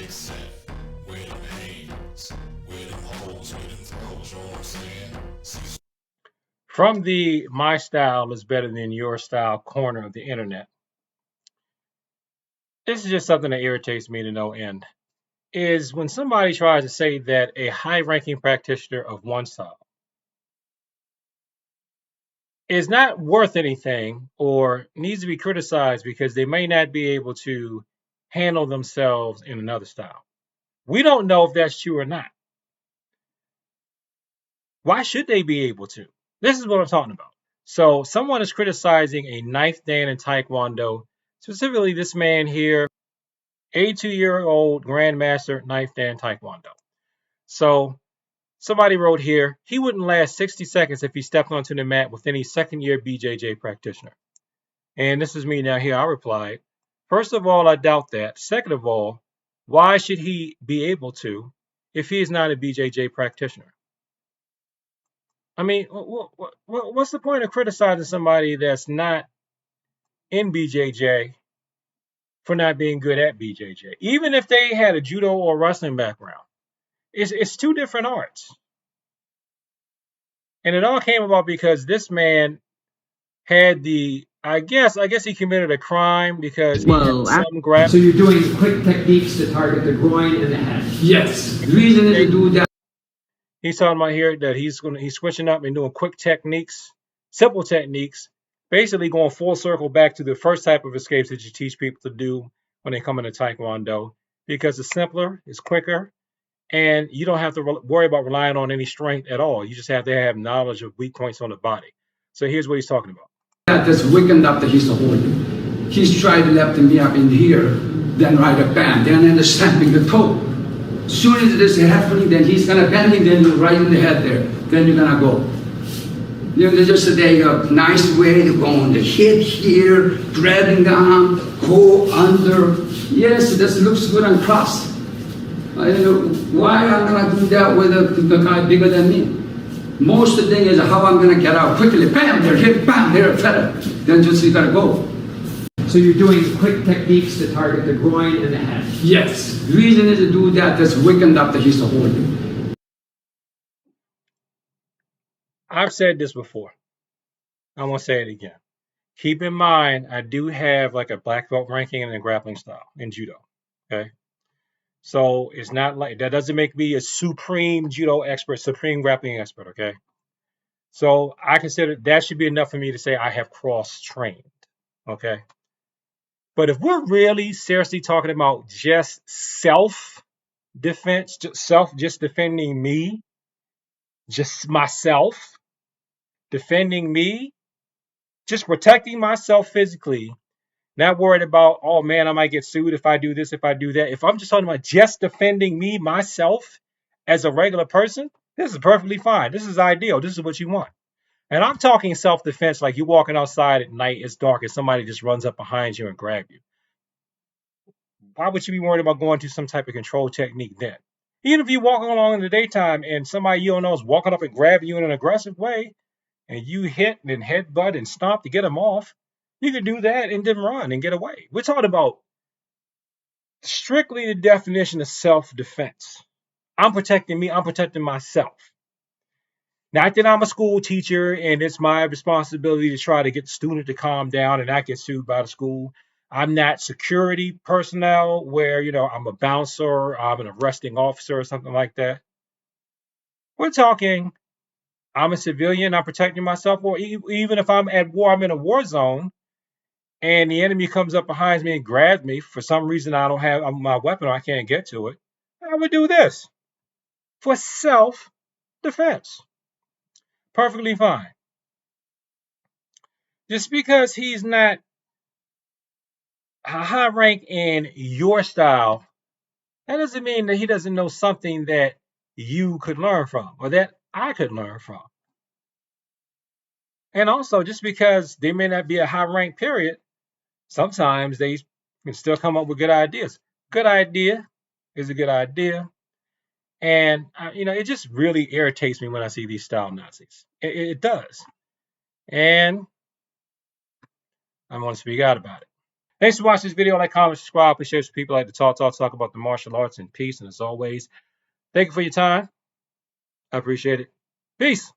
set. Where them hands, where them holes, where them throws, you know what I'm saying? From the "my style is better than your style" corner of the internet, this is just something that irritates me to no end. Is when somebody tries to say that a high ranking practitioner of one style is not worth anything or needs to be criticized because they may not be able to handle themselves in another style. We don't know if that's true or not. Why should they be able to? This is what I'm talking about. So, someone is criticizing a ninth dan in Taekwondo, specifically this man here, 82-year-old grandmaster ninth dan Taekwondo. So, somebody wrote here, he wouldn't last 60 seconds if he stepped onto the mat with any second year BJJ practitioner. And this is me now here. I replied, first of all, I doubt that. Second of all, why should he be able to if he is not a BJJ practitioner? I mean, what's the point of criticizing somebody that's not in BJJ for not being good at BJJ? Even if they had a judo or wrestling background, it's two different arts. And it all came about because this man had I guess he committed a crime because he had some grab. So you're doing quick techniques to target the groin and the head. Yes. The reason is to do that. He's talking about here that he's switching up and doing quick techniques, simple techniques, basically going full circle back to the first type of escapes that you teach people to do when they come into Taekwondo, because it's simpler, it's quicker, and you don't have to worry about relying on any strength at all. You just have to have knowledge of weak points on the body. So here's what he's talking about. That's weakened up that he's a holder. He's tried lifting me up in here, then right a band, then stamping the toe. As soon as this is happening, then he's gonna bend it, then right in the head there. Then you're gonna go. You know, there's just a nice way to go on the hip here, grabbing down, go under. Yes, this looks good on cross. I don't know why I'm gonna do that with a guy bigger than me. Most of the thing is how I'm gonna get out quickly. Bam, there, hit, bam, there, feather. Then just you gotta go. So you're doing quick techniques to target the groin and the head. Yes. The reason is to do that. That's weakened up that he's a holder. I've said this before. I won't say it again. Keep in mind, I do have like a black belt ranking in the grappling style in judo. Okay. So it's not like that doesn't make me a supreme judo expert, supreme grappling expert. Okay. So I consider that should be enough for me to say I have cross trained. Okay. But if we're really seriously talking about just self defense, just defending me, just myself, defending me, just protecting myself physically, not worried about, oh man, I might get sued if I do this, if I do that. If I'm just talking about just defending me, myself, as a regular person, this is perfectly fine. This is ideal. This is what you want. And I'm talking self-defense like you're walking outside at night, it's dark, and somebody just runs up behind you and grab you. Why would you be worried about going to some type of control technique then? Even if you're walking along in the daytime and somebody you don't know is walking up and grabbing you in an aggressive way, and you hit and headbutt and stomp to get them off, you could do that and then run and get away. We're talking about strictly the definition of self-defense. I'm protecting me, I'm protecting myself. Not that I'm a school teacher and it's my responsibility to try to get the student to calm down and not get sued by the school. I'm not security personnel where, I'm a bouncer, I'm an arresting officer or something like that. We're talking, I'm a civilian, I'm protecting myself, or even if I'm at war, I'm in a war zone, and the enemy comes up behind me and grabs me, for some reason I don't have my weapon or I can't get to it, I would do this for self-defense. Perfectly fine. Just because he's not a high rank in your style, that doesn't mean that he doesn't know something that you could learn from or that I could learn from. And also, just because they may not be a high rank period, sometimes they can still come up with good ideas. Good idea is a good idea. And, it just really irritates me when I see these style Nazis. It does. And I'm going to speak out about it. Thanks for watching this video. Like, comment, subscribe. Appreciate you people like to talk about the martial arts in peace. And as always, thank you for your time. I appreciate it. Peace.